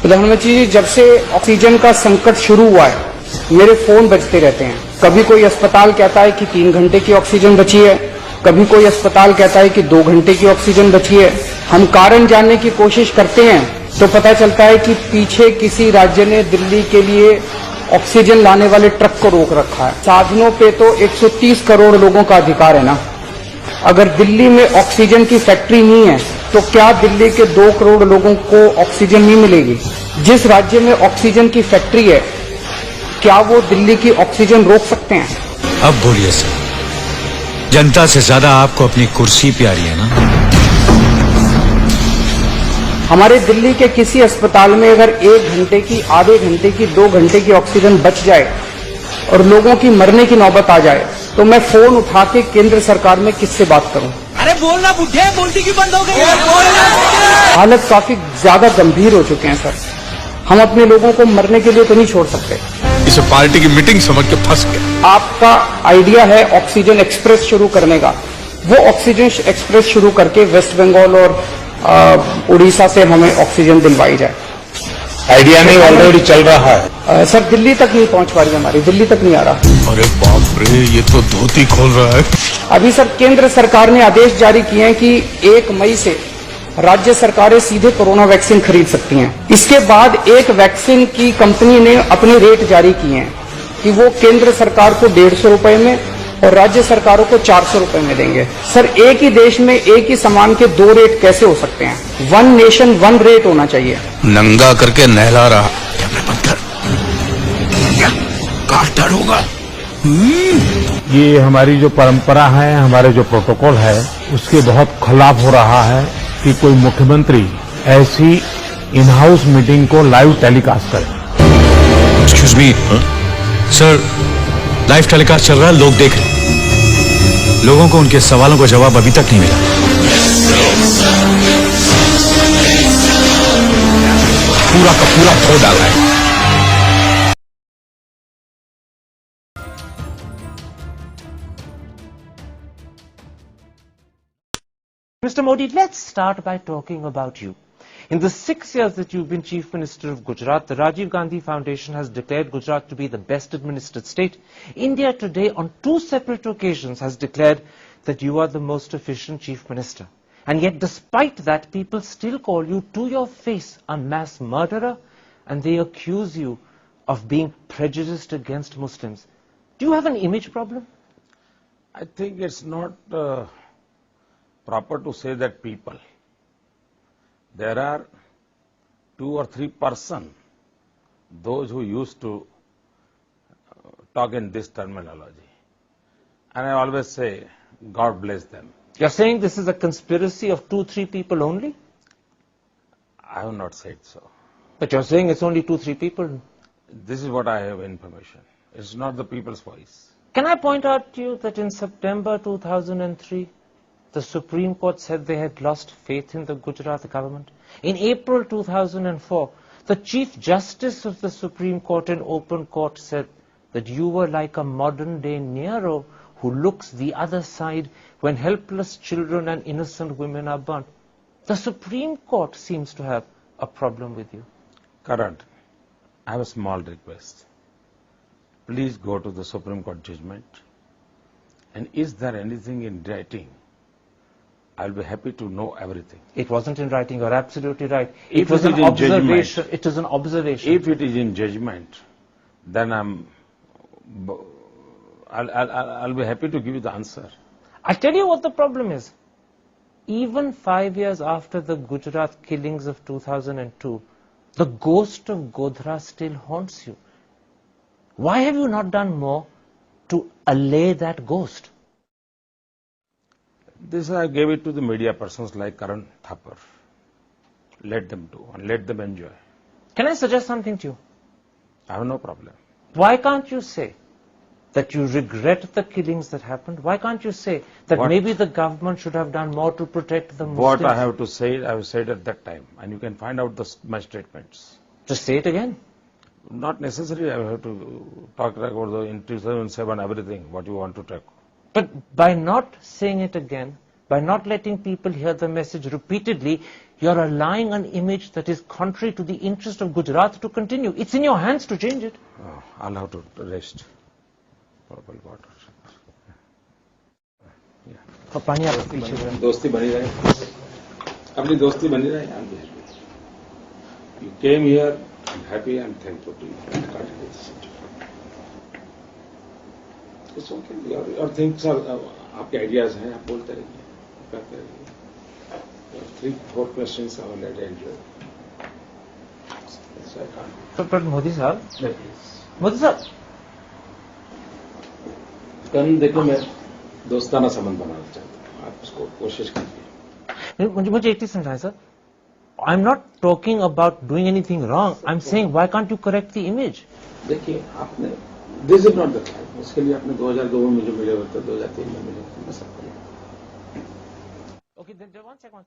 प्रधानमंत्री जी, जब से ऑक्सीजन का संकट शुरू हुआ है, मेरे फोन बजते रहते हैं। कभी कोई अस्पताल कहता है कि 3 घंटे की ऑक्सीजन बची है, कभी कोई अस्पताल कहता है कि 2 घंटे की ऑक्सीजन बची है। हम कारण जानने की कोशिश करते हैं तो पता चलता है कि पीछे किसी राज्य ने दिल्ली के लिए ऑक्सीजन लाने वाले ट्रक को रोक रखा है। साधनों पे तो 130 करोड़ लोगों का अधिकार है ना। अगर दिल्ली में ऑक्सीजन की फैक्ट्री नहीं है तो क्या दिल्ली के 2 करोड़ लोगों को ऑक्सीजन नहीं मिलेगी? जिस राज्य में ऑक्सीजन की फैक्ट्री है, क्या वो दिल्ली की ऑक्सीजन रोक सकते हैं? अब बोलिए सर, जनता से ज्यादा आपको अपनी कुर्सी प्यारी है ना? हमारे दिल्ली के किसी अस्पताल में अगर 1 घंटे की, आधे घंटे की, 2 घंटे की ऑक्सीजन बच जाए और लोगों की मरने की नौबत आ जाए तो मैं फोन उठा के केंद्र सरकार में किससे बात करूं? अरे बोलना बुढ़े, बोलती क्यों बंद हो गई? हालत काफी ज्यादा गंभीर हो चुके हैं सर। हम अपने लोगों को मरने के लिए तो नहीं छोड़ सकते। इसे पार्टी की मीटिंग समझ के फंस गया। आपका आइडिया है ऑक्सीजन एक्सप्रेस शुरू करने का, वो ऑक्सीजन एक्सप्रेस शुरू करके वेस्ट बंगाल और उड़ीसा से हमें ऑक्सीजन दिलवाई जाए। आइडिया नहीं, ऑलरेडी चल रहा है। सर दिल्ली तक नहीं पहुंच पा रही, हमारी दिल्ली तक नहीं आ रहा। अरे बाप रे, ये तो धोती खोल रहा है। अभी सर केंद्र सरकार ने आदेश जारी किए हैं कि 1 मई से राज्य सरकारें सीधे कोरोना वैक्सीन खरीद सकती हैं। इसके बाद एक वैक्सीन की कंपनी ने अपने रेट जारी किए हैं कि वो केंद्र सरकार को 150 रुपए में और राज्य सरकारों को 400 रुपए में देंगे। सर एक ही देश में एक ही सामान के 2 रेट कैसे हो सकते हैं? 1 नेशन 1 रेट होना चाहिए। नंगा करके नहला रहा। काट होगा। ये हमारी जो परंपरा है, हमारे जो प्रोटोकॉल है, उसके बहुत खिलाफ हो रहा है कि कोई मुख्यमंत्री ऐसी इन हाउस मीटिंग को लाइव टेलीकास्ट करे। Excuse me sir, live telecast चल रहा है, लोग देख रहे हैं। लोगों को उनके सवालों का जवाब अभी तक नहीं मिला। पूरा का पूरा खो डाला है। Mr. Modi, let's start by talking about you. In the 6 years that you've been Chief Minister of Gujarat, the Rajiv Gandhi Foundation has declared Gujarat to be the best administered state. India today, on 2 separate occasions, has declared that you are the most efficient Chief Minister. And yet, despite that, people still call you to your face a mass murderer, and they accuse you of being prejudiced against Muslims. Do you have an image problem? I think it's not proper to say that people. There are 2 or 3 persons, those who used to talk in this terminology. And I always say, God bless them. You're saying this is a conspiracy of 2-3 people only? I have not said so. But you're saying it's only 2-3 people. This is what I have information. It's not the people's voice. Can I point out to you that in September 2003, the Supreme Court said they had lost faith in the Gujarat government. In April 2004, the Chief Justice of the Supreme Court in open court said that you were like a modern-day Nero who looks the other side when helpless children and innocent women are burnt. The Supreme Court seems to have a problem with you. Karan, I have a small request. Please go to the Supreme Court judgment. And is there anything in writing? I'll be happy to know everything. It wasn't in writing, you're absolutely right. If It was it an is in observation. judgment. It was an observation. If it is in judgment, then I'll be happy to give you the answer. I'll tell you what the problem is. Even 5 years after the Gujarat killings of 2002, the ghost of Godhra still haunts you. Why have you not done more to allay that ghost? This I gave it to the media persons like Karan Thapar. Let them do and let them enjoy. Can I suggest something to you? I have no problem. Why can't you say that you regret the killings that happened? Why can't you say that maybe the government should have done more to protect the Muslims? What I have to say, I have said at that time, and you can find out my statements. Just say it again. Not necessarily I have to talk about in 2007 everything, what you want to talk. But by not saying it again, By not letting people hear the message repeatedly, you're allowing an image that is contrary to the interest of Gujarat to continue. It's in your hands to change it. Oh, I'll have to rest. Purple water. पानी आप पीछे रहे। दोस्ती बनी रहे, अपनी दोस्ती बनी रहे। You came here, I'm happy, I'm thankful to you. It's okay. Your things are, आपके ideas हैं, आप बोलते रहिए, करते रहिए। 3-4 questions are already entered. So I can't. But Modi साहब, Modi साहब, कल देखो मैं दोस्ताना संबंध बनाना चाहता हूँ, आप उसको कोशिश कीजिए। मुझे एक चीज समझाएं sir. I'm not talking about doing anything wrong. I'm saying why can't you correct the image? देखिए आपने this is not the time, उसके लिए आपने 2002 में मुझे मिले होते, 2003 में मिले होते, मैं सब करूँगा। Okay, then one second.